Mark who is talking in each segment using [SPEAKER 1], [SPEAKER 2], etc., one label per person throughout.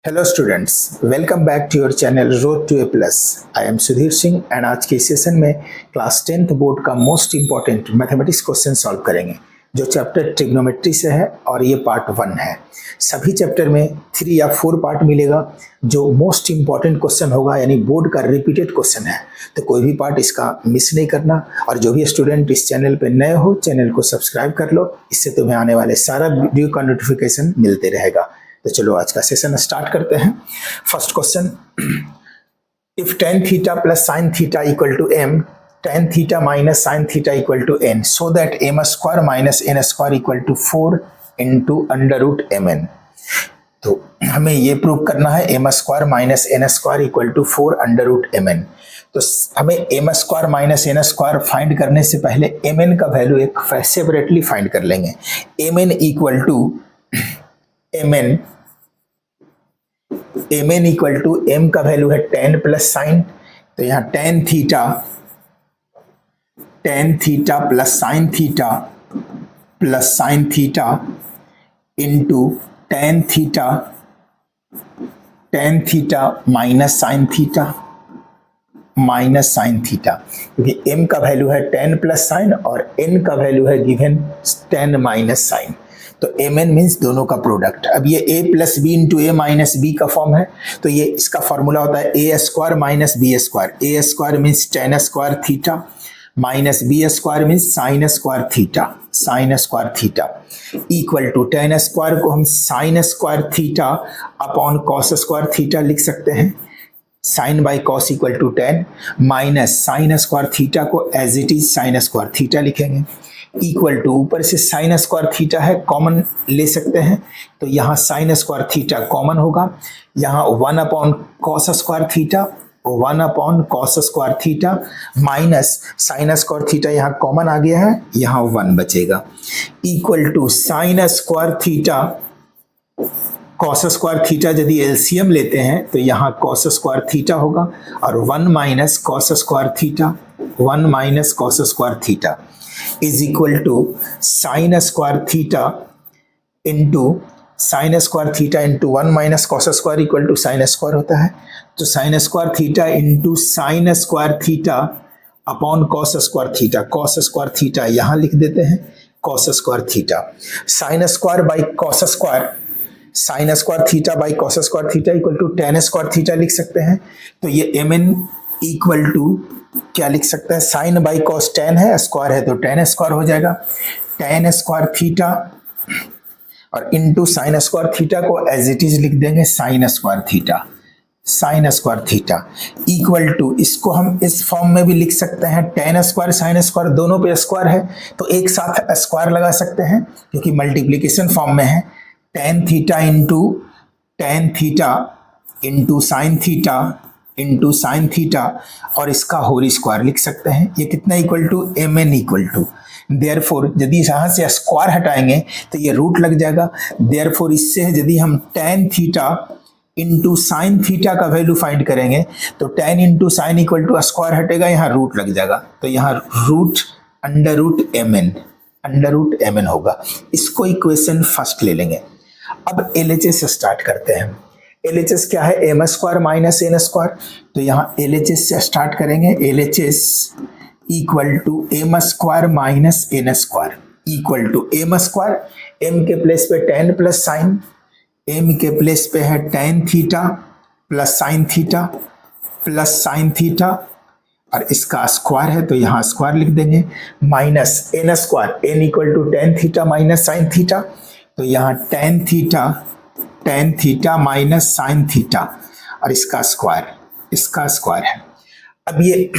[SPEAKER 1] Hello students, welcome back to your channel road to A plus. I am Sudhir Singh and आज के session में class 10th board का most important mathematics question solve करेंगे जो chapter trigonometry से है और ये पार्ट 1 है। सभी चैप्टर में 3 या 4 पार्ट मिलेगा। जो मोस्ट इंपॉर्टेंट क्वेश्चन होगा यानी बोर्ड का रिपीटेड क्वेश्चन है, तो कोई भी पार्ट इसका मिस नहीं करना। और जो भी स्टूडेंट इस चैनल पे नए हो, चैनल को सब्सक्राइब कर लो, इससे तुम्हें आने वाले सारा वीडियो का नोटिफिकेशन मिलते रहेगा। तो चलो आज का सेशन स्टार्ट करते हैं। First question, if tan theta plus sin theta equal to m, tan theta minus sin theta equal to n, so that m square minus n square equal to 4 into under root mn। तो हमें ये prove करना है m square minus n square equal to 4 under root mn। तो हमें m square minus n square find करने से पहले mn का वैल्यू एक सेपरेटली फाइंड कर लेंगे। mn equal to mn equal to m का वैल्यू है tan प्लस साइन, तो यहाँ tan theta plus sine theta into tan theta minus sine theta, क्योंकि m का वैल्यू है tan प्लस साइन और n का वैल्यू है गिवन tan माइनस साइन। तो mn मीन्स दोनों का प्रोडक्ट। अब ये a plus B into A minus B का फॉर्म है, तो ये इसका फॉर्मूला होता है a square minus B square. a square means tan square theta minus B square means sine square theta equal to tan square को हम sine square theta upon cos square theta लिख सकते हैं। Sine by cos equal to tan minus sine square theta को as it is sine square theta लिखेंगे equal to, ऊपर से sine square theta है कॉमन ले सकते हैं, तो यहाँ साइन स्क्वायर थीटा कॉमन होगा। यहाँ 1 upon cos square theta minus sine square theta यहाँ कॉमन आ गया है, यहाँ 1 बचेगा equal to sine square theta cos square theta. यदि एलसीएम लेते हैं तो यहाँ कॉस स्क्वायर थीटा होगा और 1 minus cos square theta is equal to sine square theta into 1 minus cos square equal to sine square होता है, तो sine square theta into sine square theta upon cos square theta यहाँ लिख देते हैं cos square theta. Sine square by cos square theta equal to tan square theta लिख सकते हैं। तो ये mn इक्वल टू क्या लिख सकते हैं, साइन बाई कॉस tan है, स्क्वायर है तो tan स्क्वायर हो जाएगा, tan स्क्वायर थीटा और इंटू साइन स्क्वायर थीटा को एज इट इज लिख देंगे sine square theta equal to, इसको हम इस फॉर्म में भी लिख सकते हैं tan स्क्वायर साइन स्क्वायर दोनों पे स्क्वायर है तो एक साथ स्क्वायर लगा सकते हैं क्योंकि मल्टीप्लिकेशन फॉर्म में है। tan theta into sine theta और इसका होल स्क्वायर लिख सकते हैं। ये कितना equal to mn equal to, therefore यदि यहाँ से स्क्वायर हटाएंगे तो ये रूट लग जाएगा। देयरफॉर इससे यदि हम tan theta into sine theta का वैल्यू फाइंड करेंगे तो tan into sine equal to square हटेगा, यहाँ रूट लग जाएगा, तो यहाँ अंडर रूट mn होगा। इसको इक्वेशन फर्स्ट ले लेंगे। अब LHS स्टार्ट करते हैं। LHS क्या है, m square minus n square, तो यहाँ LHS से स्टार्ट करेंगे। LHS equal to m square minus n square equal to m square, m के प्लेस पे tan प्लस साइन, m के प्लेस पे है tan theta plus sine theta और इसका स्क्वायर है तो यहाँ स्क्वायर लिख देंगे minus n square, n equal to tan theta minus sine theta, तो यहाँ tan theta minus sine theta और इसका स्क्वायर है। अब ये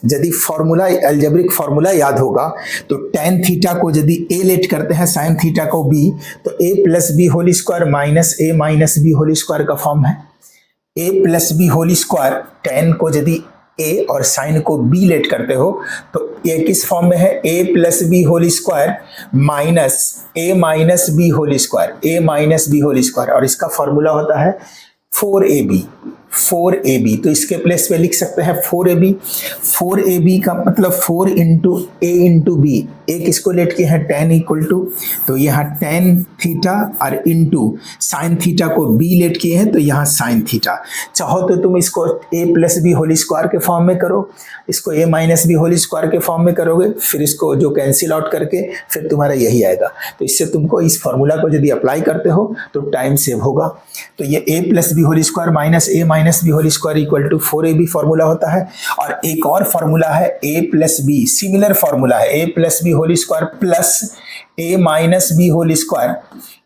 [SPEAKER 1] यदि फॉर्मूला अलजेब्रिक फॉर्मूला याद होगा तो tan थीटा को यदि a लेट करते हैं, साइन थीटा को b, तो a plus B whole square minus a minus B whole square का फॉर्म है। a plus B whole square, tan को यदि a और साइन को b लेट करते हो तो ये किस फॉर्म में है, a plus B whole square minus a minus B whole square और इसका फॉर्मूला होता है 4ab, तो इसके प्लेस पे लिख सकते हैं 4ab। 4ab का मतलब 4 इंटू ए इंटू बी, एक इसको लेट किया है tan इक्वल टू, तो यहाँ tan थीटा और इंटू साइन थीटा को b लेट किए हैं तो यहाँ साइन थीटा। चाहो तो तुम इसको a plus B whole square के फॉर्म में करो, इसको a minus B whole square के फॉर्म में करोगे, फिर इसको जो कैंसिल आउट करके फिर तुम्हारा यही आएगा। तो इससे तुमको इस फॉर्मूला को यदि अप्लाई करते हो तो टाइम सेव होगा। तो ये a plus B whole square minus a minus B whole square equal to 4ab formula होता है। और एक और फॉर्मूला है a plus B, similar formula है a plus B whole square plus a minus B whole square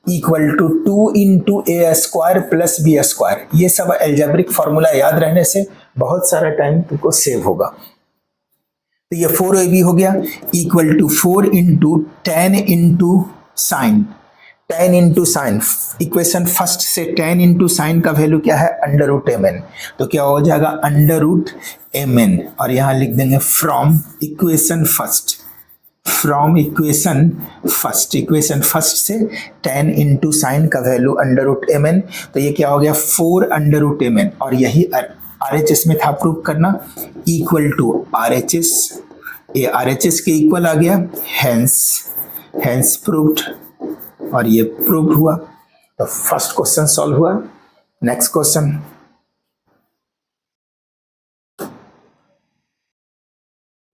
[SPEAKER 1] equal to 2 into A square plus B square. ये सब algebraic formula याद रहने से बहुत सारा टाइम तुमको सेव होगा। तो ये 4ab हो गया equal to 4 into tan into sine, tan into sine, equation first से tan इंटू साइन का वैल्यू क्या है अंडर रूट mn, तो क्या हो जाएगा अंडर रूट mn, और यहाँ लिख देंगे from equation first, from equation first, equation first से tan इंटू साइन का वैल्यू अंडर रूट mn, तो ये क्या हो गया 4 अंडर रूट mn, और यही RHS में था प्रूव करना, इक्वल टू RHS, ये RHS के इक्वल आ गया, हेंस प्रूव्ड, और ये प्रूव हुआ। तो फर्स्ट क्वेश्चन सॉल्व हुआ। Next question,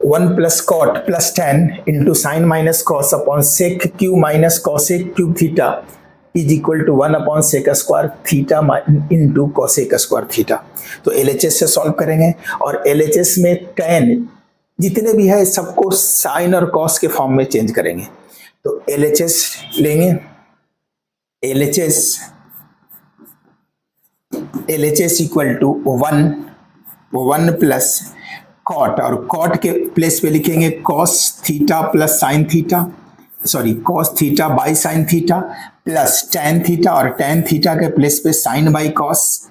[SPEAKER 1] one plus cot plus tan into sine minus cos upon sec cube minus cosec cube theta is equal to 1 upon sec square theta into cosec square theta. तो LHS से solve करेंगे, और LHS में tan जितने भी है सबको sign और कॉस के फॉर्म में चेंज करेंगे। तो LHS लेंगे, LHS equal to 1 plus cot, और कॉट के प्लेस पे लिखेंगे cos theta plus sine theta, sorry cos theta by sine theta plus tan theta, और tan थीटा के प्लेस पे sine by cos,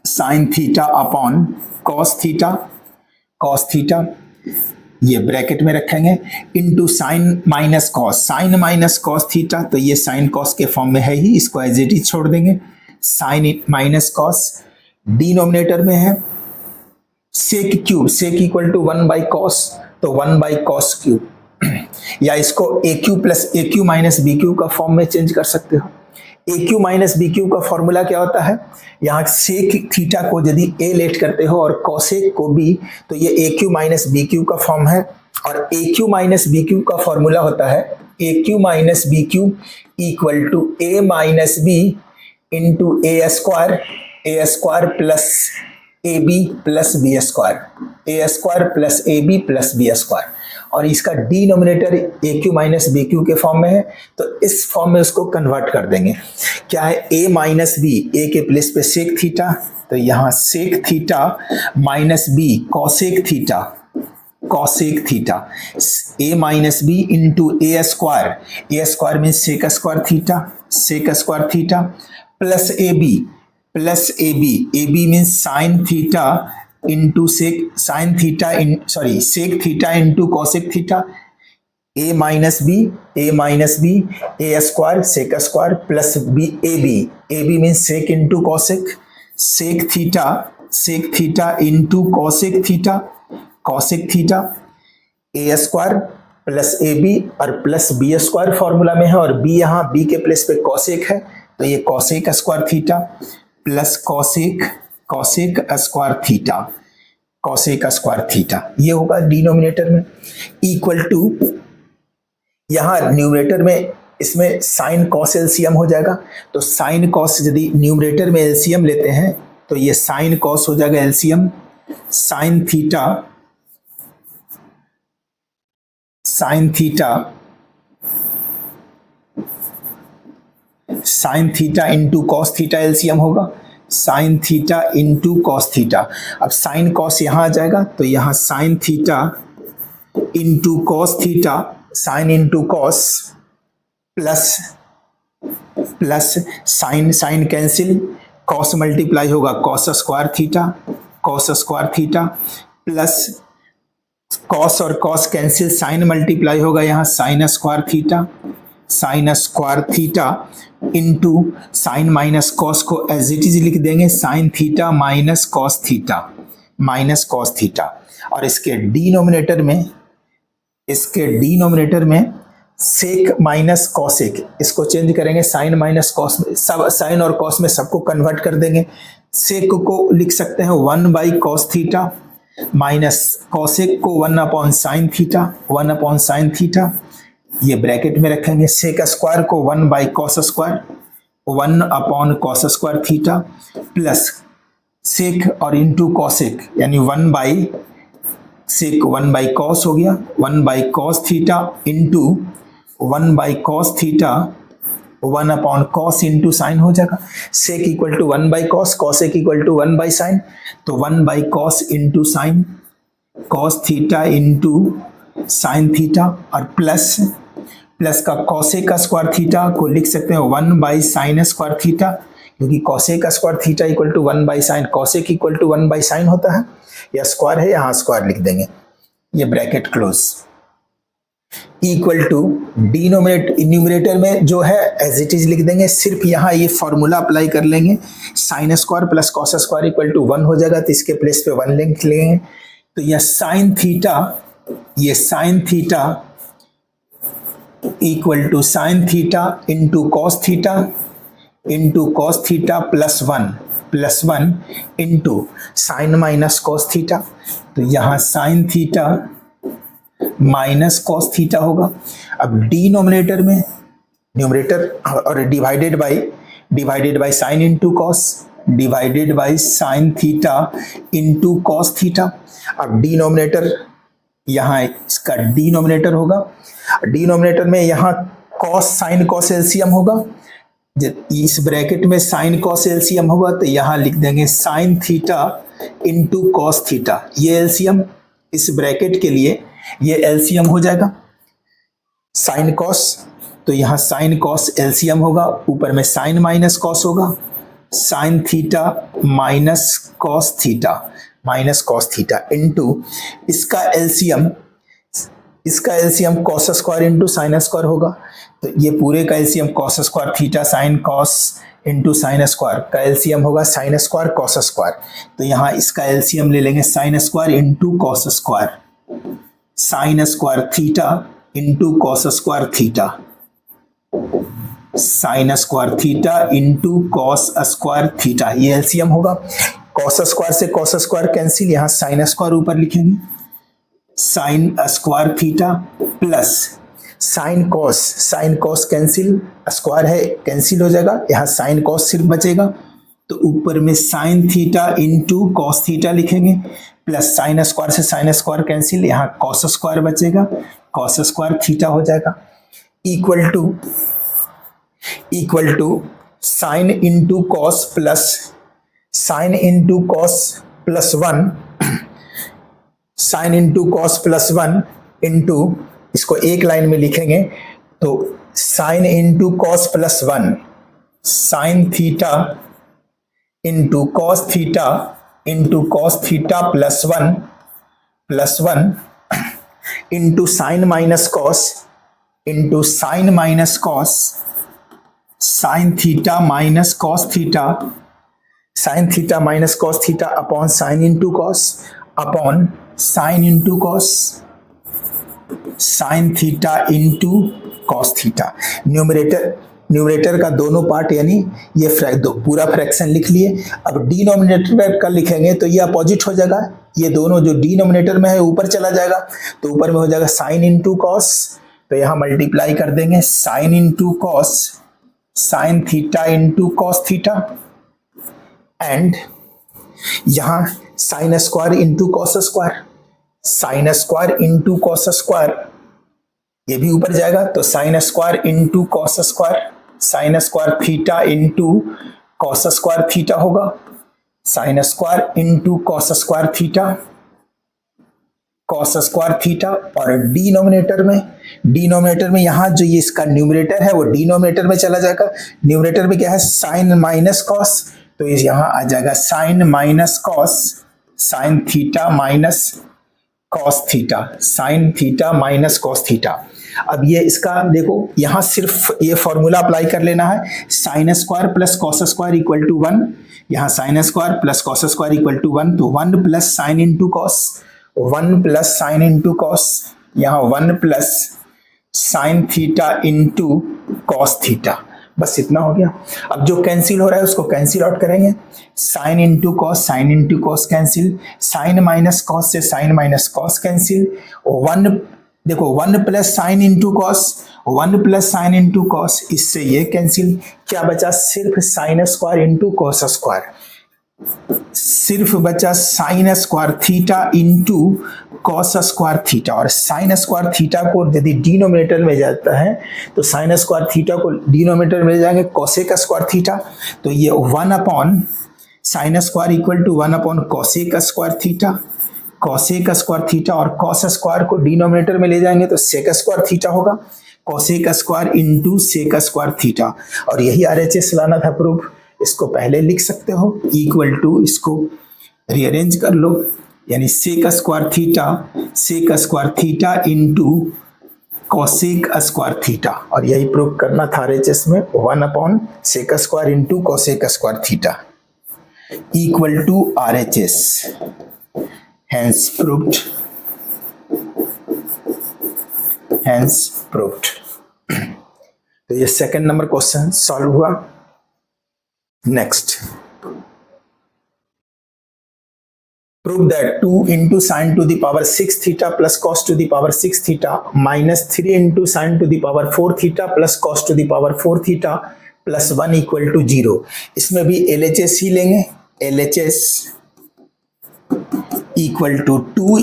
[SPEAKER 1] sine theta upon cos theta, ये bracket में रखेंगे, into sine minus cos theta, तो ये sine cos के form में है ही, इसको एज इट इज छोड़ देंगे, साइन माइनस कॉस, डिनोमिनेटर में है sec cube, sec equal to 1 by cos, तो 1 बाई कॉस क्यूब, या इसको A cube plus A cube minus B cube का फॉर्म में चेंज कर सकते हो। A cube minus B cube का फॉर्मूला क्या होता है, यहाँ सेक थीटा को यदि ए लेट करते हो और कॉसेक को बी, तो ये ए क्यू माइनस बी क्यू का फॉर्म है, और A cube minus B cube का फॉर्मूला होता है A cube minus B cube equal to A minus B into A square plus A B plus B square, A square plus A B plus B square, और इसका denominator A cube minus B cube के form में है, तो इस form में उसको convert कर देंगे। क्या है ए माइनस बी, ए के प्लेस पे सेक थीटा, तो यहाँ sec theta minus B cosec theta, A minus B into A square mean sec square theta plus A B mean sine theta into sec theta into cosec theta, A minus B A square sec square plus B A B mean sec into cosec, sec theta into cosec theta A square plus A B और plus B square formula में है, और B यहाँ B के place पे cosec है, तो ये cosec square theta plus cosec square theta, ये होगा डिनोमिनेटर में, इक्वल टू यहाँ न्यूमरेटर में इसमें साइन कॉस एलसीएम हो जाएगा, तो साइन कॉस यदि न्यूमरेटर में एलसीएम लेते हैं तो ये साइन कॉस हो जाएगा LCM, sine theta into cos theta LCM होगा, sine theta into cos theta. अब साइन कॉस यहाँ आ जाएगा, तो यहाँ sine theta into cos theta, sine into cos plus sine cancel, cos multiply होगा cos square theta plus cos और cos cancel, sine multiply होगा यहाँ sine square theta into sine minus cos को एज इट इज लिख देंगे sign theta minus cos theta, और इसके denominator में सेक माइनस कॉसेक, इसको चेंज करेंगे साइन माइनस कॉस में, सब साइन और कॉस में सबको कन्वर्ट कर देंगे। सेक को लिख सकते हैं 1/cos थीटा माइनस कॉसेक को 1/sin थीटा, ये ब्रैकेट में रखेंगे। सेक स्क्वायर को 1/cos square 1/cos square theta plus sec और इंटू कॉसेक यानी 1/cos हो गया 1/cos theta into 1/cos theta 1/cos into sine हो जाएगा। Sec equal to 1/cos, cosec equal to 1/sin, तो 1/cos into sine cos theta into sine theta, और plus का cosec का स्क्वायर थीटा को लिख सकते हैं 1/sin स्क्वायर थीटा, क्योंकि कॉसेक का square theta equal to 1/sin, cosec equal to 1/sin होता है, या स्क्वायर है, यहाँ स्क्वायर लिख देंगे, ये bracket close, equal to numerator में जो है एज इट इज लिख देंगे। सिर्फ यहाँ ये फॉर्मूला अप्लाई कर लेंगे, sine square plus cos square equal to 1 हो जाएगा, तो इसके प्लेस पे 1 लिख लेंगे। तो यह sine theta equal to sine theta into cos theta plus one into sine minus cos theta, तो यहाँ sine theta minus cos theta होगा। अब न्यूमरेटर और divided by sine into cos divided by sine theta into cos theta. अब denominator यहाँ इसका denominator होगा, denominator में यहाँ कॉस साइन कॉस एलसीएम होगा, इस ब्रैकेट में साइन कॉस एलसीएम होगा, तो यहाँ लिख देंगे sign theta into cos theta, ये एलसीएम इस ब्रैकेट के लिए ये एलसीएम हो जाएगा साइन कॉस, तो यहाँ साइन कॉस एलसीएम होगा, ऊपर में साइन माइनस कॉस होगा, sine theta minus cos theta into इसका LCM cos square into sine square होगा, तो ये पूरे का LCM cos square theta sine cos into sine square का एलसीएम होगा साइन स्क्वायर कॉस स्क्वायर, तो यहाँ इसका एलसीएम ले लेंगे sine square into cos square, sine square theta into cos square theta, sine square theta into cos square theta, ये LCM होगा। Cos square से कॉस स्क्वायर कैंसिल, यहाँ साइन स्क्वायर ऊपर लिखेंगे, sign square theta plus sine cos cancel, square है cancel हो जाएगा, यहाँ साइन कॉस सिर्फ बचेगा, तो ऊपर में sine theta into cos theta लिखेंगे, प्लस साइन स्क्वायर से साइन स्क्वायर कैंसिल, यहाँ कॉस स्क्वायर बचेगा, कॉस स्क्वायर थीटा हो जाएगा, equal to sine into cos plus one into, इसको एक लाइन में लिखेंगे तो sine into cos plus one, sine theta into cos theta plus one into sine minus cos sine theta minus cos theta upon sine into sine theta into cos theta. Numerator का दोनों part यानी ये पूरा fraction लिख लिए। अब denominator का लिखेंगे तो ये अपोजिट हो जाएगा, ये दोनों जो डिनोमिनेटर में है ऊपर चला जाएगा, तो ऊपर में हो जाएगा साइन इंटू कॉस, तो यहाँ मल्टीप्लाई कर देंगे sine into cos sine theta into cos theta, and यहाँ sine square into cos square, sine square into cos square, ये भी ऊपर जाएगा, तो sine square into cos square, sine square theta into cos square theta होगा, sine square into cos square theta, और denominator में यहाँ जो ये इसका न्यूमरेटर है वो डिनोमिनेटर में चला जाएगा। न्यूमरेटर में क्या है, साइन माइनस कॉस, तो यहाँ आ जाएगा sine minus cos sine theta minus cos theta, sine theta minus cos theta. अब ये इसका देखो, यहां सिर्फ ये फॉर्मूला अप्लाई कर लेना है, sine square plus cos square equal to 1, यहाँ sine square plus cos square equal to 1, तो 1 plus sine into cos, 1 plus sine into cos, यहाँ 1 plus sine theta into cos theta, बस इतना हो गया। अब जो कैंसिल हो रहा है उसको कैंसिल आउट करेंगे, sine into cos cancel, sine minus cos से साइन माइनस कॉस कैंसिल, 1 देखो 1 plus sine into cos, 1 plus sine into cos, इससे ये कैंसिल, क्या बचा सिर्फ sine square into cos square, सिर्फ बचा sine square theta into cos square theta. और साइन स्क्वायर थीटा को यदि डिनोमिनेटर में जाता है तो साइन स्क्वायर थीटा को डिनोमिनेटर में जाएंगे कोसेक स्क्वायर थीटा, तो ये 1 upon sine square equal to 1 upon cosec square theta, cosec square theta, और कॉस स्क्वायर को डिनोमिनेटर में ले जाएंगे तो सेक स्क्वायर थीटा होगा, cosec square into sec square theta. और यही आरएचएस लाना था प्रूफ, इसको पहले लिख सकते हो, इक्वल टू इसको रीअरेंज कर लो, यानी sec square theta into cosec square theta. और यही प्रूव करना था आरएचएस में, 1 upon sec square into cosec square theta equal to RHS, hence proved, तो ये सेकंड नंबर क्वेश्चन सॉल्व हुआ। Next, prove that 2 into sin to the power 6 theta plus cos to the power 6 theta minus 3 into sin to the power 4 theta plus cos to the power 4 theta plus 1 equal to 0। इसमें भी LHS ही लेंगे, LHS equal to 2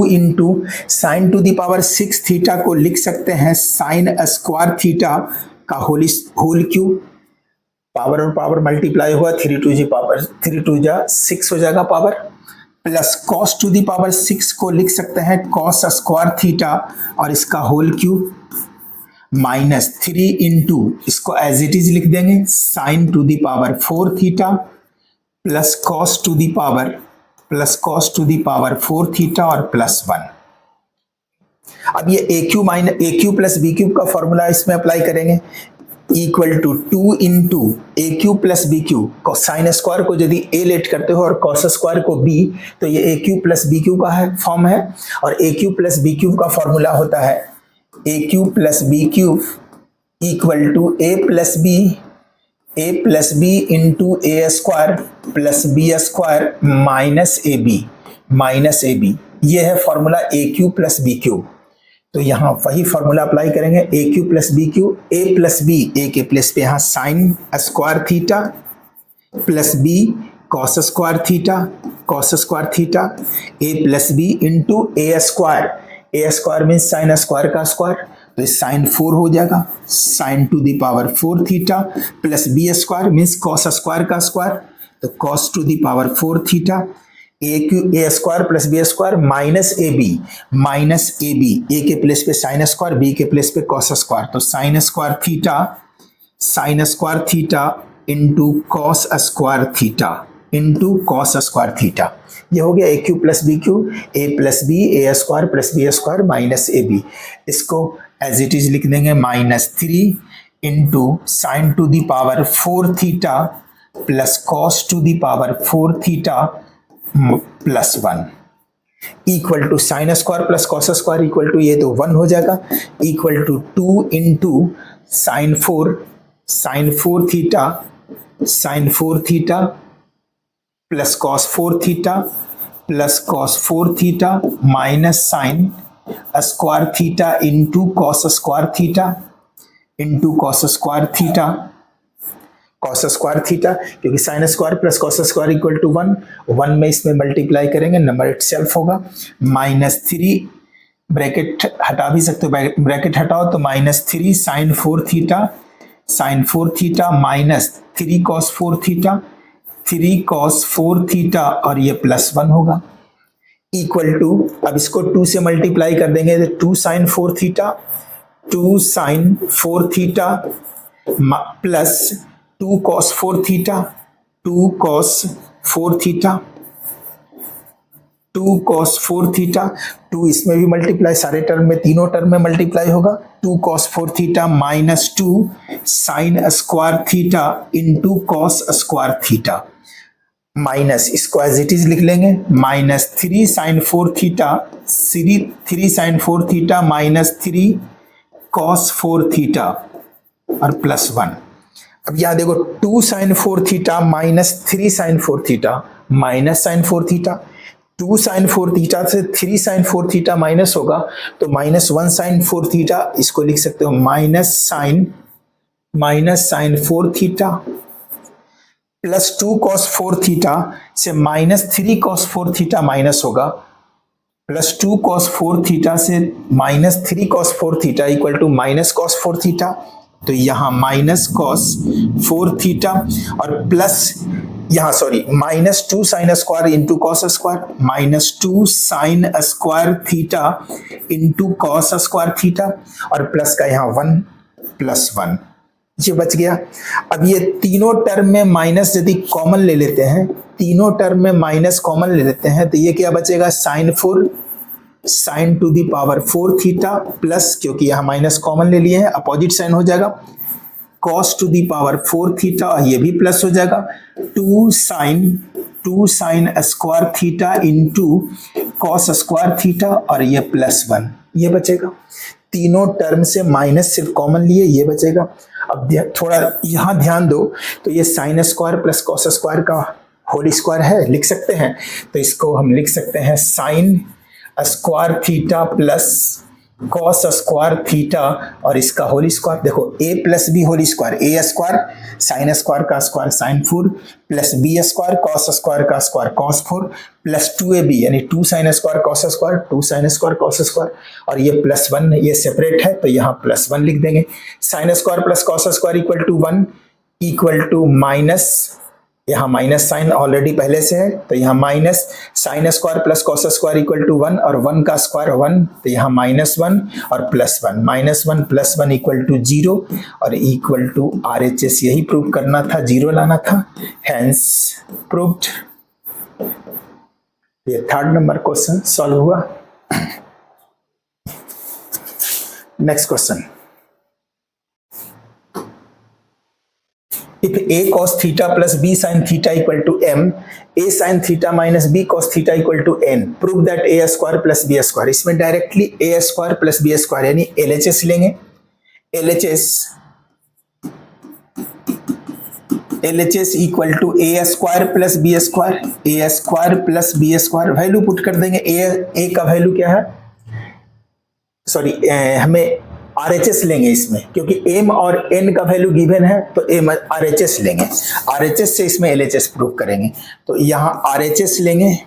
[SPEAKER 1] into sine to the power 6 theta को लिख सकते हैं sine square theta का whole cube, power और पावर मल्टीप्लाई हुआ, 3 टू जा 6 हो जाएगा power, plus cos to the power 6 को लिख सकते हैं कॉस स्क्वायर थीटा और इसका होल क्यूब, माइनस 3 इंटू इसको एज इट इज लिख देंगे sine to the power 4 theta plus cos to the power 4 theta और प्लस 1। अब ये ए क्यू प्लस बी क्यूब का फॉर्मूला इसमें अप्लाई करेंगे, equal to 2 into a cube plus B cube, sine square को यदि ए लेट करते हो और कॉस स्क्वायर को बी, तो ये ए क्यू प्लस बी क्यू का है फॉर्म है। और A cube plus B cube का फॉर्मूला होता है A cube plus B cube equal to A plus B into A square plus B square minus A B, ये है formula A cube plus B cube. तो यहाँ वही formula apply करेंगे, A cube plus B cube, A plus B, A के place पे यहाँ sine square theta plus B cos square theta, A plus B into A square means sine square का square, तो sine 4 हो जाएगा, sine to the power 4 theta plus B square means cos square का square, तो cos to the power 4 theta, A square plus B square minus A B, A के place पे sine square, B के place पे cos square, तो sine square theta into cos square theta, ये हो गया A cube plus B cube, A plus B, A square plus B square minus A B, इसको as it is लिख देंगे minus 3 into sine to the power 4 theta plus cos to the power 4 theta plus 1 equal to sine square plus cos square equal to ये तो 1 हो जाएगा, equal to 2 into sine 4 theta plus cos 4 theta minus sine square theta into cos square theta, क्योंकि sine square plus cos square equal to 1 में इसमें multiply करेंगे, number itself होगा, minus 3 bracket हटा भी सकते हो, ब्रैकेट हटाओ तो minus 3 sine 4 theta minus 3 cos 4 theta और ये प्लस 1 होगा, इक्वल टू, अब इसको 2 से मल्टीप्लाई कर देंगे तो 2 sine 4 theta plus 2 cos 4 theta 2 cos 4 theta, 2 इसमें भी मल्टीप्लाई, सारे टर्म में, तीनों टर्म में मल्टीप्लाई होगा, 2 cos 4 theta minus 2 sine square theta into cos square theta, minus इसको एज इट इज लिख लेंगे, minus 3 sine 4 theta, 3 sine 4 theta minus 3 cos 4 theta और प्लस 1। अब यहां देखो 2 sine 4 theta minus 3 sine 4 theta minus sine 4 theta, 2 sine 4 theta से 3 sine 4 theta minus होगा तो माइनस 1 साइन 4 थीटा, इसको लिख सकते हो minus sine 4 theta plus 2 cos 4 theta से माइनस 3 cos 4 थीटा माइनस होगा, प्लस 2 cos 4 थीटा से minus 3 cos 4 theta equal to minus cos 4 theta, तो यहां माइनस cos 4 थीटा और प्लस यहाँ sorry minus 2 sine square into cos square, minus 2 sine square theta into cos square theta और plus का यहाँ 1 plus 1, ये बच गया। अब ये तीनों टर्म में माइनस यदि कॉमन ले लेते हैं, तीनों टर्म में माइनस कॉमन ले लेते हैं तो ये क्या बचेगा, sine 4 sine to the power 4 theta plus, क्योंकि यहाँ माइनस कॉमन ले लिए हैं अपोजिट साइन हो जाएगा, cos to the power 4 theta, ये भी प्लस हो जाएगा, 2 sine square theta into cos square theta और ये प्लस 1, ये बचेगा। तीनों टर्म से माइनस सिर्फ कॉमन लिए, ये बचेगा। अब थोड़ा यहाँ ध्यान दो, तो ये sine square plus cos square का होल स्क्वायर है, लिख सकते हैं, तो इसको हम लिख सकते हैं sine square theta plus cos square theta और इसका होल स्क्वायर। देखो a plus B whole square, A square sine square का square sine 4 plus B square cos square का स्क्वायर कॉस 4 प्लस 2ab यानी 2 sine square cos square 2 sine square cos square और ये plus 1, ये separate है तो यहाँ प्लस 1 लिख देंगे। Sine square plus cos square equal to 1 equal to minus, यहाँ माइनस साइन ऑलरेडी पहले से है तो यहाँ minus sine square plus cos square equal to 1 और 1 का स्क्वायर 1 तो यहाँ माइनस 1 और plus 1, minus 1 plus 1 equal to 0 और इक्वल टू RHS, यही प्रूव करना था, 0 लाना था, हैंस प्रूव्ड। ये थर्ड नंबर क्वेश्चन सॉल्व हुआ। Next question, if a cos theta plus b sin theta equal to m, a sin theta minus b cos theta equal to n, prove that a square plus b square। इसमें directly a square plus b square यानी LHS लेंगे, LHS equal to a square plus b square, a square plus b square, value put कर देंगे, a का value क्या है, sorry हमें RHS लेंगे इसमें, क्योंकि m और n का वैल्यू गिवन है तो m RHS लेंगे, RHS से इसमें LHS प्रूव करेंगे, तो यहाँ RHS लेंगे,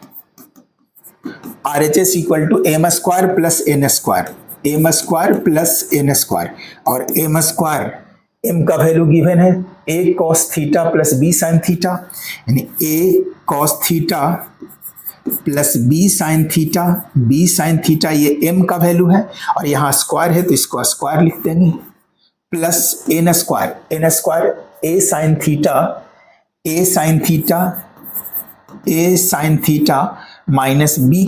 [SPEAKER 1] RHS equal to m square plus n square, m square plus n square और m स्क्वायर, m का वैल्यू गिवन है a cos theta plus b sin theta यानी a cos theta plus b sine theta, ये m का value है और यहाँ square है तो इसको स्क्वायर लिख देंगे, plus n square a sine theta minus b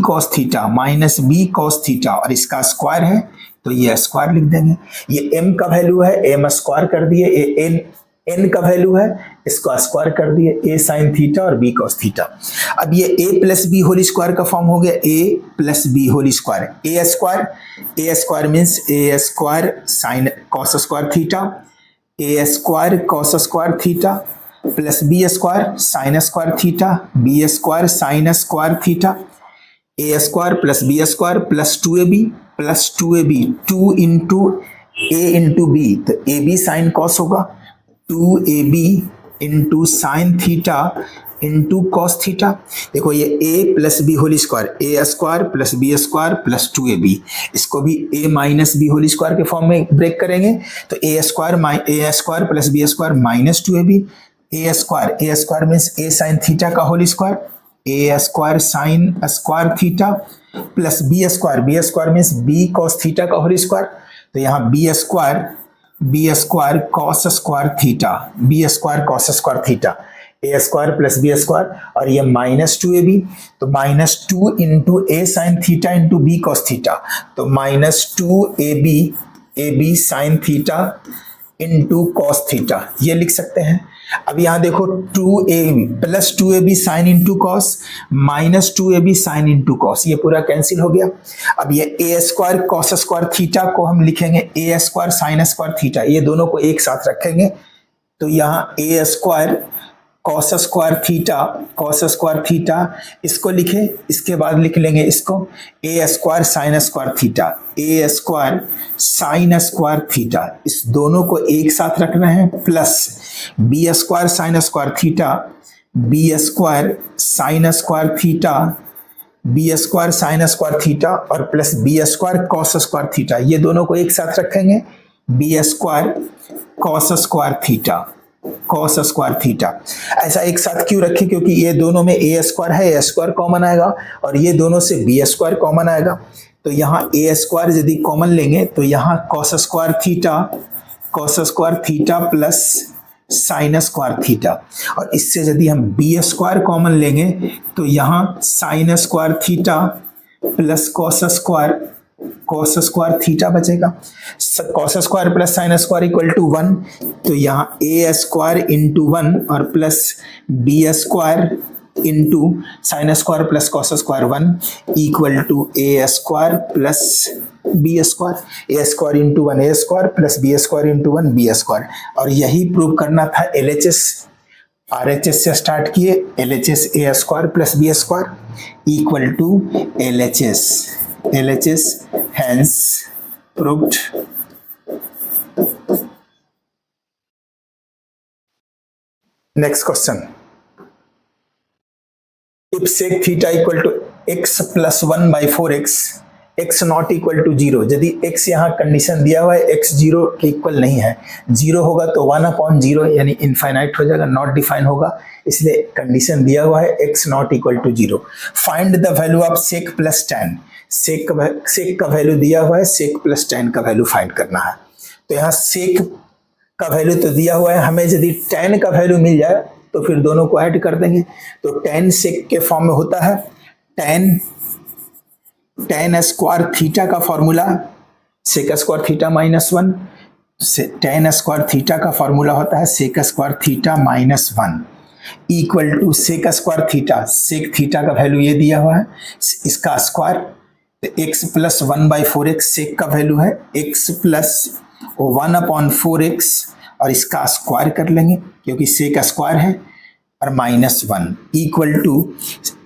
[SPEAKER 1] cos theta और इसका स्क्वायर है तो ये स्क्वायर लिख देंगे। ये m का वैल्यू है, m स्क्वायर कर दिए, ये n का वैल्यू है, इसको स्क्वायर कर दिए, a साइन थीटा और b cos थीटा। अब ये a plus B whole square का फॉर्म हो गया, a plus B whole square, a square means a square sine cos square theta, a square cos square theta plus b square sine square theta, b square sine square theta, a square plus b square plus 2ab 2 into a into b, तो ab sine cos होगा, 2ab into sine theta into cos theta. देखो ये a plus B whole square, a square plus B square plus 2ab, इसको भी a minus B whole square के form में break करेंगे तो a square plus B square minus 2ab, a square means a sine theta का whole square, a square sine square theta plus B square means b cos theta का whole square, तो यहाँ b square cos square theta, ए square plus B square, और ये -2ab, तो -2 into a sine theta into b cos theta, तो -2ab sine theta into cos theta, ये लिख सकते हैं। अब यहां देखो 2ab plus 2ab sine into cos minus 2ab sine into cos, ये पूरा कैंसिल हो गया। अब ये a square cos square theta को हम लिखेंगे a square sine square theta, ये दोनों को एक साथ रखेंगे, तो यहाँ a square cos square theta इसको लिखे, इसके बाद लिख लेंगे इसको a square sine square theta, A square sine square theta, इस दोनों को एक साथ रखना है, plus B square sine square theta, b square sine square theta, b square sine square theta, और plus B square cos square theta, ये दोनों को एक साथ रखेंगे, b square cos square theta. ऐसा एक साथ क्यों रखे? क्योंकि ये दोनों में ए स्क्वायर है, ए स्क्वायर कॉमन आएगा, और ये दोनों से बी स्क्वायर कॉमन आएगा, तो यहाँ ए स्क्वायर यदि कॉमन लेंगे तो यहाँ cos square theta plus sine square theta, और इससे यदि हम बी स्क्वायर कॉमन लेंगे तो यहाँ sine square theta plus cos square theta बचेगा। Cos square plus sine square equal to 1, तो यहाँ ए स्क्वायर इंटू 1 और plus B square into sine square plus cos square 1 equal to a square plus B square, A square into 1 a square plus B square into 1 b square, और यही prove करना था LHS। RHS से start किए, LHS a square plus B square equal to LHS hence proved। Next question, if sec theta equal to x plus 1 by 4x, x not equal to 0, यदि x यहाँ condition दिया हुआ है x 0 के equal नहीं है, 0 होगा तो 1/0 यानी इनफाइनाइट हो जाएगा, नॉट डिफाइन होगा, इसलिए कंडीशन दिया हुआ है x not equal to 0। Find the value of sec plus tan, sec का वैल्यू दिया हुआ है, सेक प्लस tan का वैल्यू फाइंड करना है। तो यहाँ सेक का वैल्यू तो दिया हुआ है, हमें यदि tan का वैल्यू मिल जाए तो फिर दोनों को ऐड कर देंगे, तो tan सेक के फॉर्म में होता है tan स्क्वायर थीटा का formula sec square theta -1, tan square theta का फॉर्मूला होता है sec square theta -1 equal to sec square theta, sec theta का वैल्यू ये दिया हुआ है, इसका स्क्वायर x प्लस 1/4x सेक का वैल्यू है, x प्लस 1/4x और इसका स्क्वायर कर लेंगे क्योंकि सेक स्क्वायर है, और -1 इक्वल टू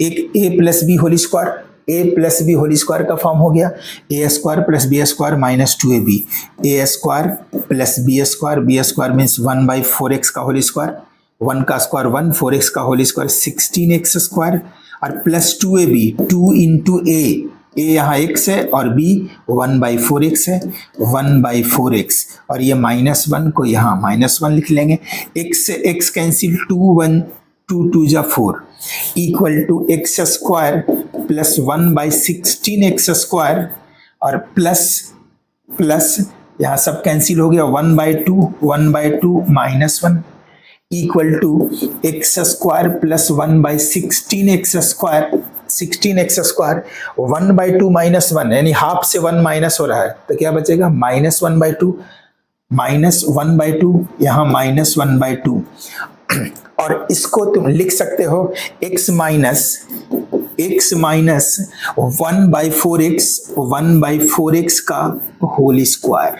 [SPEAKER 1] एक a plus B whole square, a plus B whole square का फॉर्म हो गया, a square plus B square -2ab, a square plus B square means 1/4x का होल स्क्वायर, 1 का स्क्वायर 1, 4x का whole square 16x square, और plus 2ab 2 into a यहाँ x है और b 1/4x है, 1/4x, और ये -1 को यहाँ -1 लिख लेंगे, x से x कैंसिल, 2 2 जा 4 equal to x square plus 1/16x square, और प्लस यहाँ सब कैंसिल हो गया, 1/2 -1 equal to x square plus 1/16x square, 16x square 1/2 -1 यानी हाफ से 1 माइनस हो रहा है, तो क्या बचेगा -1/2 यहाँ -1/2, और इसको तुम लिख सकते हो x माइनस 1/4x का होल स्क्वायर,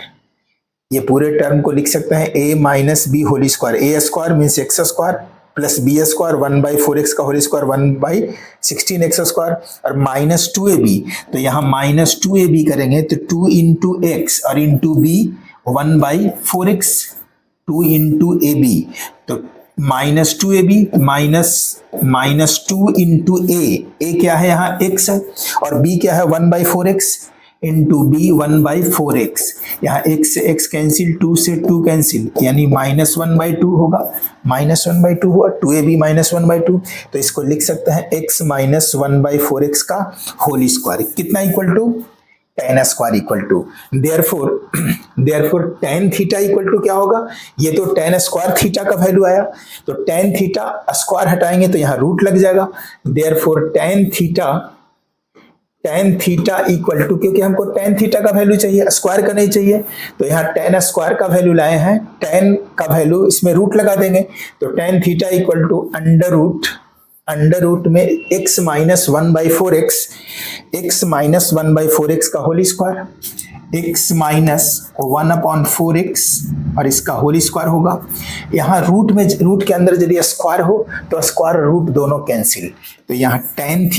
[SPEAKER 1] ये पूरे टर्म को लिख सकते हैं a minus B whole square, a square means x square plus B square 1/4x का होल स्क्वायर 1/16x स्क्वायर, और -2ab, तो यहाँ -2ab करेंगे तो 2 इंटू एक्स और into b 1/4x, 2 into ab, तो -2ab माइनस 2 इंटू a क्या है यहाँ x है, और b क्या है 1/4x इंटू बी 1/4x, यहाँ x से x कैंसिल, 2 से 2 कैंसिल, यानी -1/2 होगा, -1/2 हुआ, 2ab -1/2, तो इसको लिख सकते हैं x -1/4x का होल स्क्वायर, कितना equal to tan square equal to, therefore tan theta equal to क्या होगा, ये तो tan स्क्वायर थीटा का वैल्यू आया, तो tan थीटा स्क्वायर हटाएंगे तो यहाँ रूट लग जाएगा, therefore tan theta equal to, क्योंकि हमको tan थीटा का वैल्यू चाहिए, स्क्वायर का नहीं चाहिए, तो यहाँ tan स्क्वायर का वैल्यू लाए हैं, tan का वैल्यू इसमें रूट लगा देंगे, तो tan theta equal to under root में x minus 1/4x, x minus 1/4x का whole square, x minus 1/4x और इसका होल स्क्वायर होगा। यहाँ रूट के अंदर यदि स्क्वायर हो तो स्क्वायर रूट दोनों कैंसिल, तो यहाँ tan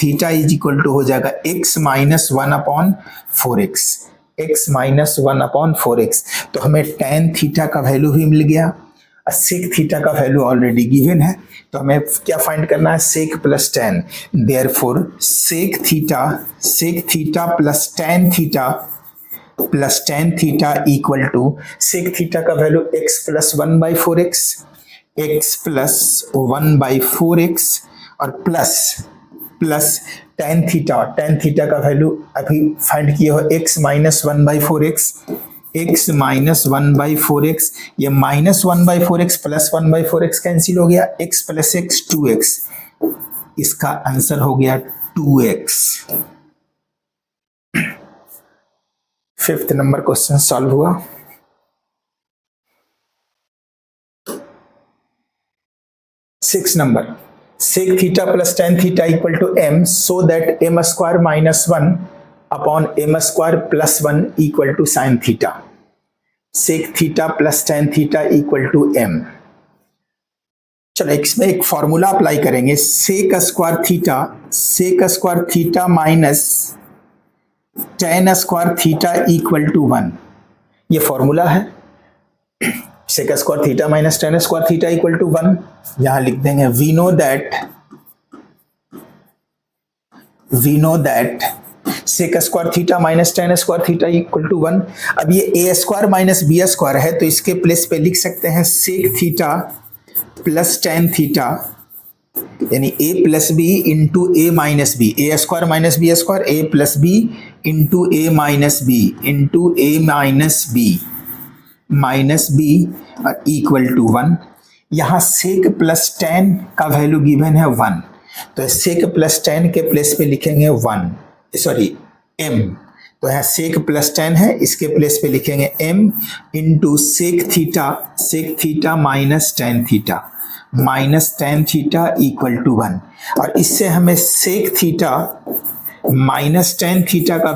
[SPEAKER 1] theta is equal to हो जाएगा x minus 1/4x, x minus 1/4x, तो हमें tan थीटा का वैल्यू भी मिल गया, सेक थीटा का वैल्यू ऑलरेडी गिवन है, तो हमें क्या फाइंड करना है, sec plus tan, therefore sec theta plus tan theta equal to, sec theta का वैल्यू x प्लस 1/4x और प्लस tan थीटा का वैल्यू अभी फाइंड किए हो x minus 1/4x, x minus 1/4x, ये minus 1/4x plus 1/4x cancel हो गया, x plus x 2x, इसका आंसर हो गया 2x। Fifth number question solve हुआ। Six number, sec theta plus tan theta equal to m so that m square minus 1 upon m square plus 1 equal to sine theta, sec theta plus tan theta equal to m। चलो इसमें एक formula apply करेंगे, sec square theta minus tan square theta equal to 1, ये formula है, sec square theta minus tan square theta equal to 1, यहां लिख देंगे we know that sec square theta minus tan square theta equal to 1। अब ये a square minus b square है, तो इसके प्लेस पे लिख सकते हैं sec theta plus tan theta, यानी a plus B into A minus B, A square minus B square, a plus B into A minus b equal to 1। यहाँ sec plus tan का वैल्यू गिवन है 1, तो सेक plus tan के place पे लिखेंगे m, तो यहाँ सेक प्लस tan है, इसके प्लेस पे लिखेंगे m into sec theta minus tan theta equal to 1, और इससे हमें sec theta minus tan theta का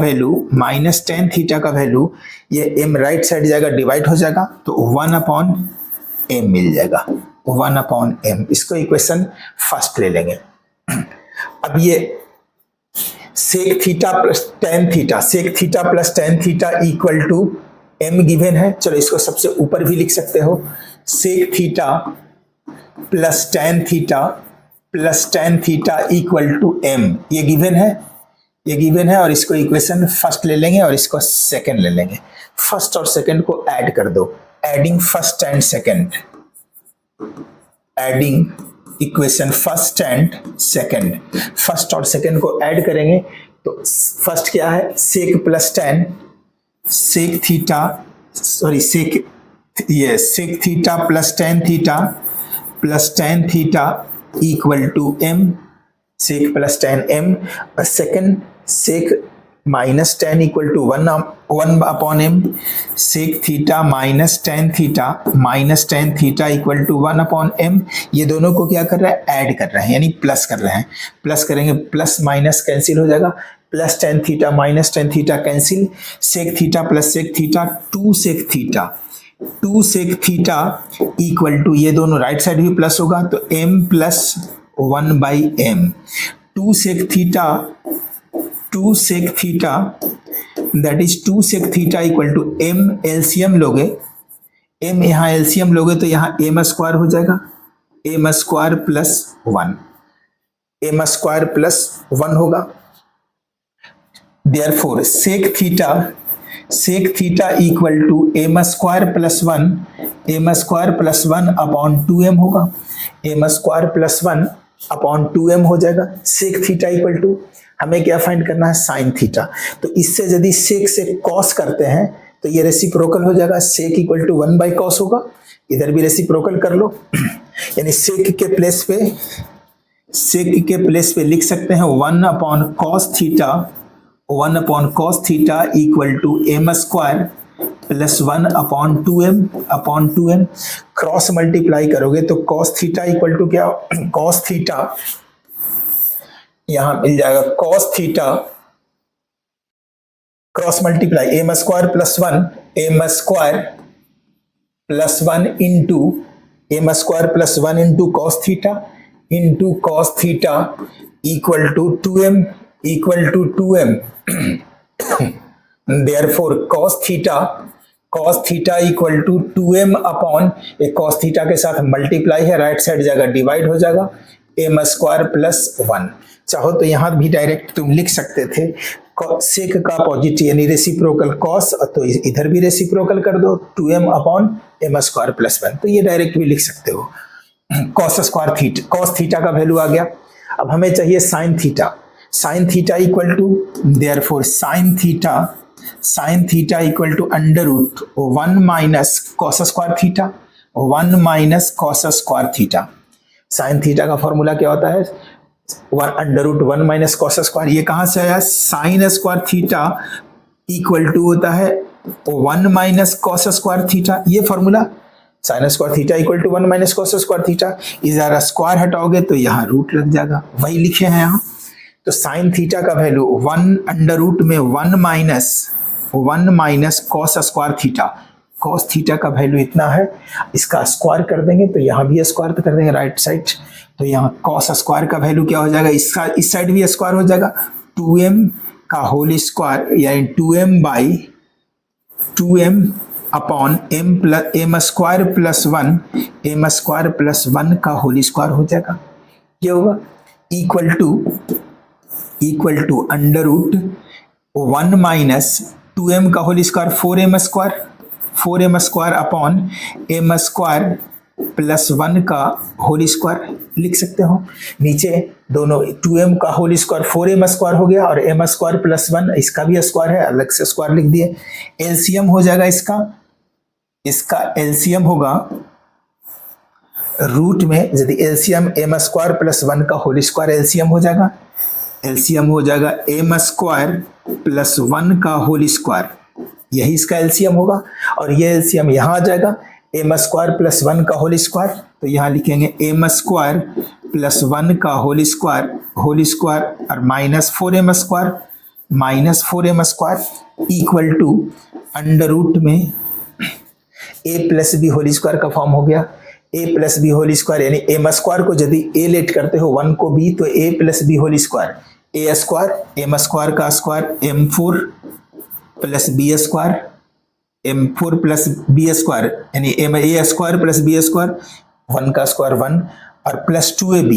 [SPEAKER 1] वैल्यू ये m राइट साइड जाएगा, डिवाइड हो जाएगा, तो 1/m मिल जाएगा, 1/m। इसको इक्वेशन फर्स्ट ले लेंगे। अब ये sec theta plus tan theta equal to m given है, चलो इसको सबसे ऊपर भी लिख सकते हो, sec theta plus tan theta equal to m, ये गिवन है और इसको इक्वेशन फर्स्ट ले लेंगे और इसको सेकंड ले लेंगे। फर्स्ट और सेकंड को ऐड कर दो, adding first and second, adding equation first and second, first और सेकंड को ऐड करेंगे तो फर्स्ट क्या है, sec plus tan, sec theta plus tan theta equal to m, sec plus tan m, और second sec minus tan equal to 1/m, sec theta minus tan theta equal to 1/m। ये दोनों को क्या कर रहा है, ऐड कर रहे हैं, यानी प्लस कर रहे हैं, प्लस करेंगे, प्लस माइनस कैंसिल हो जाएगा, plus tan theta minus tan theta cancel, sec theta plus sec theta 2 sec theta equal to, ये दोनों राइट साइड भी प्लस होगा तो m plus 1/m, 2 sec theta that is 2 sec theta equal to m, LCM लोगे, m यहाँ LCM लोगे तो यहाँ m स्क्वायर हो जाएगा, m स्क्वायर प्लस 1 होगा, therefore sec theta equal to m square plus 1 upon 2m होगा, m square plus 1 upon 2m हो जाएगा, सेक थीटा इक्वल टू, हमें क्या फाइंड करना है, साइन थीटा। तो इससे यदि सेक से कॉस करते हैं तो ये रेसिप्रोकल हो जाएगा, सेक इक्वल टू 1/cos होगा। इधर भी रेसिप्रोकल कर लो यानी सेक के प्लेस पे लिख सकते हैं 1/cos theta, 1/cos theta equal to m square plus 1/2m। Cross multiply करोगे तो cos थीटा इक्वल टू क्या, cos थीटा यहां मिल जाएगा, cos theta cross multiply m square plus 1 into m square plus 1 into cos theta equal to 2m। Therefore cos theta equal to 2m upon, एक cos theta के साथ multiply है, right side जाएगा divide हो जाएगा, m स्क्वायर प्लस 1। चाहो तो यहां भी डायरेक्ट तुम लिख सकते थे सेक का पॉजिटिव यानी रेसिप्रोकल cos, तो इधर भी रेसिप्रोकल कर दो 2m upon m square plus 1, तो ये डायरेक्ट भी लिख सकते हो। cos थीटा का वैल्यू आ गया। अब हमें चाहिए sine theta equal to, therefore sine theta equal to under root 1 minus cos square theta. Sine theta का फॉर्मूला क्या होता है, under root 1 minus cos square. ये कहां से आया, sine square theta equal to होता है 1 माइनस cos स्क्वायर थीटा, ये formula. Sine square theta equal to 1 minus cos square theta, इधर स्क्वायर हटाओगे तो यहाँ रूट लग जाएगा, वही लिखे हैं यहाँ। तो साइन थीटा का वैल्यू 1 अंडर रूट में 1 minus cos square theta, cos theta का वैल्यू इतना है, इसका स्क्वायर कर देंगे तो यहाँ भी स्क्वायर कर देंगे राइट साइड, तो यहाँ cos स्क्वायर का वैल्यू क्या हो जाएगा, इसका इस साइड भी स्क्वायर हो जाएगा, 2m का होल स्क्वायर यानी 2m upon m square plus 1 का होल स्क्वायर हो जाएगा। ये होगा equal to under root 1 minus 2m का whole square 4m square upon m square plus 1 का होल स्क्वायर लिख सकते हो। नीचे दोनों 2m का होल स्क्वायर 4m स्क्वायर हो गया और m स्क्वायर प्लस 1 इसका भी स्क्वायर है, अलग से स्क्वायर लिख दिए। एलसीएम हो जाएगा इसका एलसीएम होगा रूट में, यदि एलसीएम m स्क्वायर प्लस 1 का होल स्क्वायर एलसीएम हो जाएगा m स्क्वायर प्लस 1 का होल स्क्वायर, यही इसका एलसीएम होगा। और ये एलसीएम यहाँ आ जाएगा m स्क्वायर प्लस 1 का होल स्क्वायर, तो यहाँ लिखेंगे m स्क्वायर प्लस 1 का होल स्क्वायर और minus 4m square equal to under root में a plus B whole square का फॉर्म हो गया, a plus B whole square यानी m स्क्वायर को यदि a लेट करते हो 1 को b तो a plus B whole square, a square m square का square m4 plus b square, m4 plus b square यानी a square plus b square, 1 का स्क्वायर 1 और plus 2ab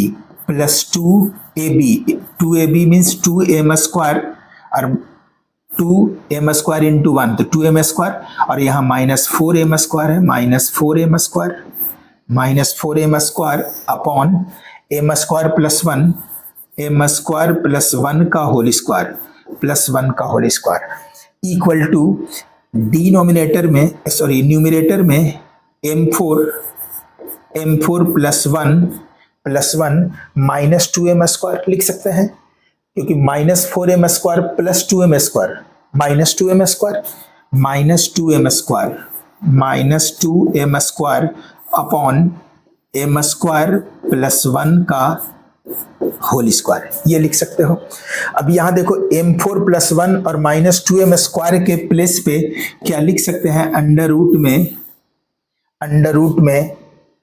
[SPEAKER 1] means 2m square और 2m square into 1 तो 2m square और यहाँ minus 4m square है, minus 4m square upon m square plus 1 का whole square plus 1 का whole square equal to numerator में m4 plus 1 minus 2m square लिख सकते हैं, क्योंकि minus 4m square plus 2m square minus 2m square upon m square plus 1 का whole square, ये लिख सकते हो। अब यहाँ देखो m4 प्लस 1 और माइनस 2m स्क्वायर के प्लेस पे क्या लिख सकते हैं, अंडर रूट में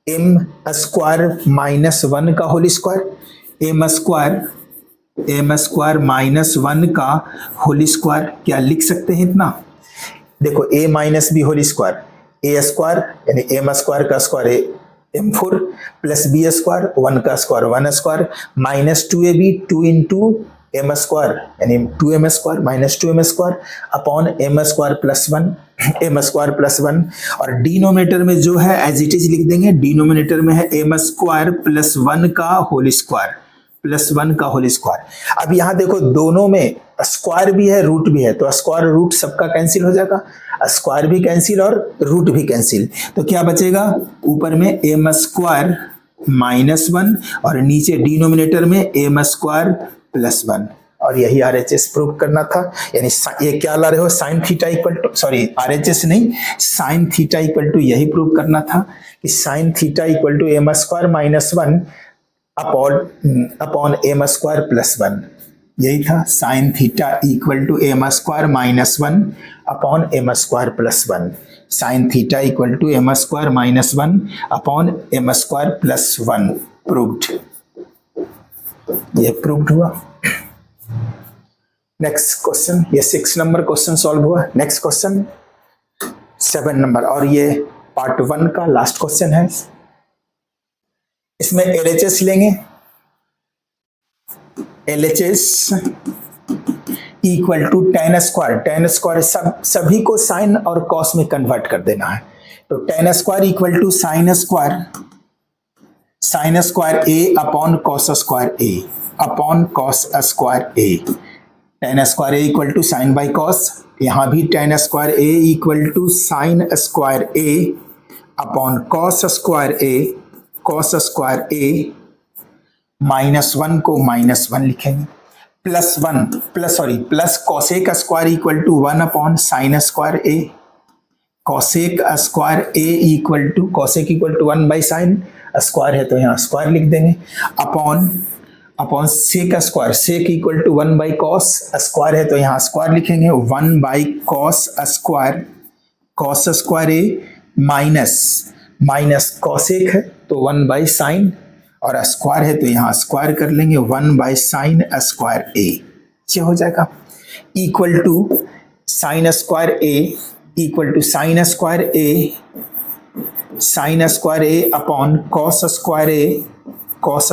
[SPEAKER 1] m स्क्वायर माइनस 1 का whole square, m square minus 1 का होल स्क्वायर क्या लिख सकते हैं इतना। देखो a minus B whole square, a square यानी m स्क्वायर का square m4 plus b square 1 का square 1 square minus 2ab 2 into m square यानी 2m square minus 2m square upon m square plus 1 और डिनोमिनेटर में जो है as it is लिख देंगे, डिनोमिनेटर में है m स्क्वायर प्लस 1 का होल स्क्वायर प्लस 1 का होल स्क्वायर। अब यहाँ देखो दोनों में स्क्वायर भी है रूट भी है, तो स्क्वायर रूट सबका कैंसिल हो जाएगा, स्क्वायर भी कैंसिल और रूट भी कैंसिल। तो क्या बचेगा, ऊपर में एम स्क्वायर -1 और नीचे डिनोमिनेटर में एम स्क्वायर प्लस 1। और यही RHS प्रूव करना था। यानी ये क्या ला रहे हो, sine theta equal to, sorry RHS नहीं, साइन थीटा इक्वल टू यही प्रूव करना था कि sine theta equal to m square -1 upon m square plus 1। यही था, sine theta equal to m square -1 upon m square plus 1। Sine theta equal to m square -1 upon m square plus 1 proved. ये proved हुआ। Next question, ये 6 number question solve हुआ। Next question 7 number, और ये part 1 का last question है। इसमें LHS लेंगे, LHS equal to tan square सभी को साइन और कॉस में कन्वर्ट कर देना है। तो tan square equal to sine square a upon cos square a upon cos square a। tan square a equal to sine by cos, यहाँ भी tan square a equal to sine square a upon cos square a -1 को -1 लिखेंगे, plus cosec square equal to 1 upon sine square a। Cosec square a equal to 1 by sine, square है तो यहाँ square लिख देंगे, upon sec equal to 1 by cos, square है तो यहाँ स्क्वायर लिखेंगे, 1 by cos square a minus cosec है तो 1 बाई साइन, और स्क्वायर है तो यहाँ स्क्वायर कर लेंगे, 1 बाई साइन स्क्वायर a। क्या हो जाएगा, equal to sine square a equal to sine square a upon cos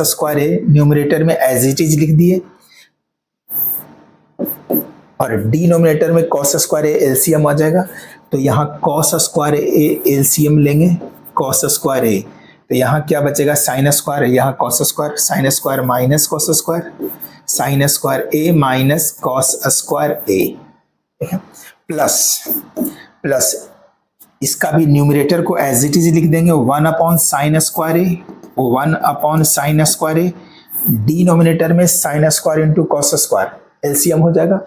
[SPEAKER 1] square a numerator में एज इट इज लिख दिए, और डिनोमिनेटर में कॉस स्क्वायर a एलसीएम आ जाएगा। तो यहाँ कॉस स्क्वायर a एलसीएम लेंगे, कॉस स्क्वायर a, तो यहाँ क्या बचेगा, साइन स्क्वायर, यहाँ cos square, sine square minus cos square, sine square a minus cos square a, ठीक है, प्लस इसका भी न्यूमरेटर को एज इट इज लिख देंगे, 1 upon sine square a, 1 upon sine square a, denominator में sine square into cos square LCM हो जाएगा,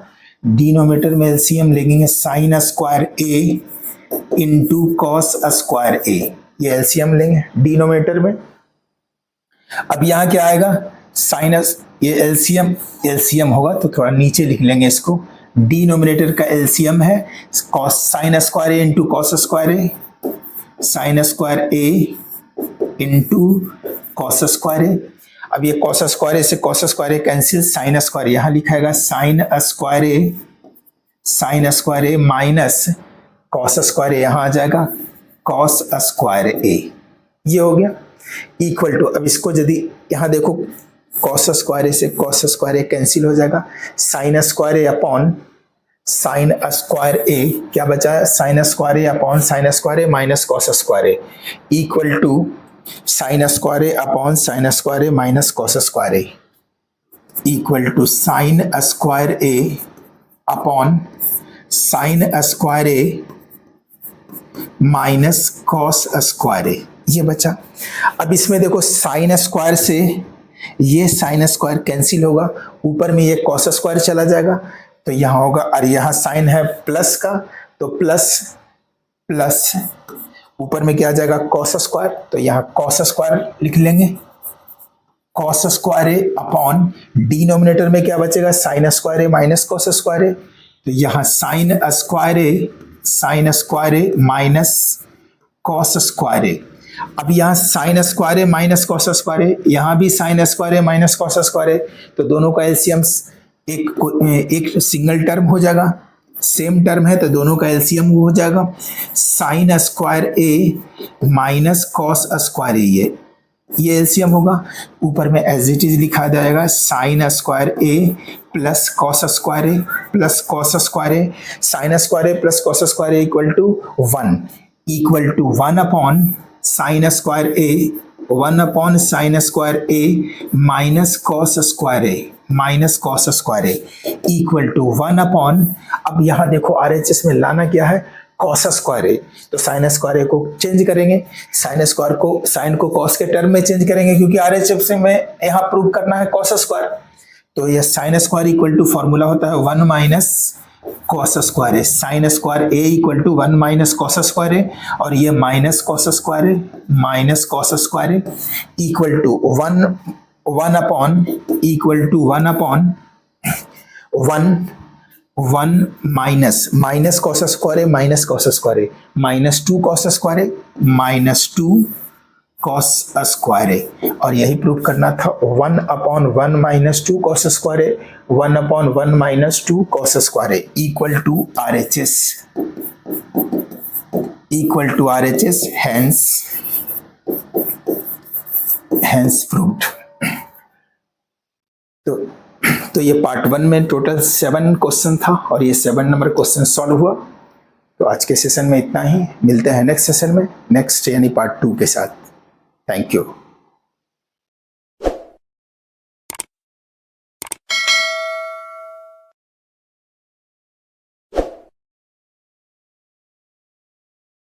[SPEAKER 1] डिनोमिनेटर में एलसीएम लेंगे sine square a into cos square a, ये एलसीएम लेंगे डिनोमिनेटर में। अब यहाँ क्या आएगा, साइनस, ये एलसीएम होगा तो थोड़ा नीचे लिख लेंगे इसको, डिनोमिनेटर का एलसीएम है cos sine square A into cos square a, sine square A into cos square ए। अब ये कॉस स्क्वायर ए से कॉस स्क्वायर ए कैंसिल, साइन स्क्वायर यहाँ लिखाएगा sign square a minus cos square ए, यहाँ आ जाएगा कॉस स्क्वायर ए, ये हो गया इक्वल टू। अब इसको यदि यहाँ देखो कॉस स्क्वायर ए से कॉस स्क्वायर ए कैंसिल हो जाएगा, sine square a upon sine square a, क्या बचा है, sine square a upon sine square a minus cos square a equal to sine square a upon sine square a minus cos square a equal to sine square a upon sine square a minus cos square a, ये बचा। अब इसमें देखो sign square से ये sine square cancel होगा, ऊपर में ये कॉस स्क्वायर चला जाएगा तो यहाँ होगा, और यहाँ साइन है प्लस का तो प्लस ऊपर में क्या आ जाएगा कॉस स्क्वायर, तो यहाँ कॉस स्क्वायर लिख लेंगे, cos square a upon denominator में क्या बचेगा, sine square a minus cos square ए, तो यहाँ sine square a minus cos square ए। अब यहाँ sine square a minus cos square ए, यहाँ भी sign square a minus cos square ए, तो दोनों का एलसीएम एक सिंगल टर्म हो जाएगा, सेम टर्म है तो दोनों का एलसीएम हो जाएगा, sine square a minus cos square a, ये एलसीएम होगा, ऊपर में एज इट इज लिखा जाएगा sine square a plus cos square a plus cos square a, sine square a plus cos square a equal to 1 upon sine square a 1 upon sine square a minus cos square a equal to 1 upon, अब यहाँ देखो RHS में लाना क्या है, cos square ए, तो sine square ए को change करेंगे, साइन को कॉस के टर्म में चेंज करेंगे क्योंकि RHS में यहाँ प्रूव करना है कॉस स्क्वायर। तो ये sine square equal to formula होता है 1 minus cos square a, sine square a equal to 1 minus cos square a, और ये minus cos square a minus cos square a equal to 1 upon equal to 1 minus cos square a minus cos square a minus 2 cos square a minus 2 cos square a, और यही prove करना था 1 upon 1 minus 2 cos square a 1 upon 1 minus 2 cos square a equal to RHS, hence proved। तो ये part 1 में total 7 question था और ये 7 नंबर क्वेश्चन सॉल्व हुआ। तो आज के सेशन में इतना ही, मिलते हैं नेक्स्ट सेशन में, नेक्स्ट यानी पार्ट 2 के साथ। Thank you.